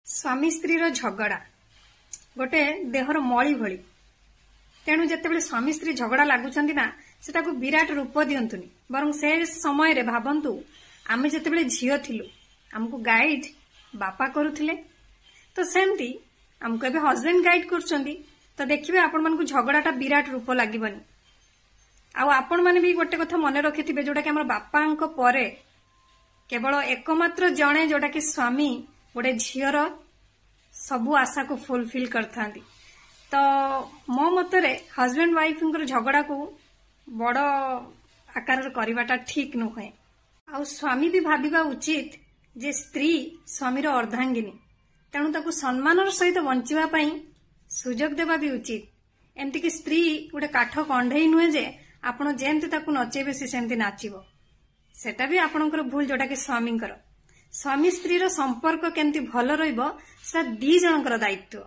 स्वामी स्त्री झगड़ा गोटे देहर मली भली तेणु जिते स्वामी स्त्री झगड़ा लगुंट ना सेटा को विराट रूप दिंतुनि बर से समय भावतु आम जिते झील थिलु आमको गाइड बापा करुले तो सेमती आमको एबे हस्बैंड गाइड करुछंती तो देखिए आपण मानकु झगड़ाटा विराट रूप लागबनी आपण माने भी गोटे कथा मन रखिथिबे जोटा कि हमर बापांको परे केवल एकमात्र जणे जोटा कि स्वामी गोटे झीर सबु आशा को फुलफिल करता तो मो मतरे हस्बैंड वाइफ झगड़ा को बड़ आकार करवाटा ठीक नुहे आ स्वामी भी भाविबा उचित जे स्त्री स्वामीर अर्धांगिनी तेणु ताकू सम्मानर सहित बंचिबा पई सुजोग देवा भी उचित एमती कि स्त्री गोटे काठ कंढई नुहे जे आपण जेमती ताकू नचेबे से सेमती नाचिबो सेटा भी आपणकर भूल जोटा कि स्वामींकर स्वामी स्त्री रो संपर्क केमती भल रहिबो सेटा दी जनकर दायित्व।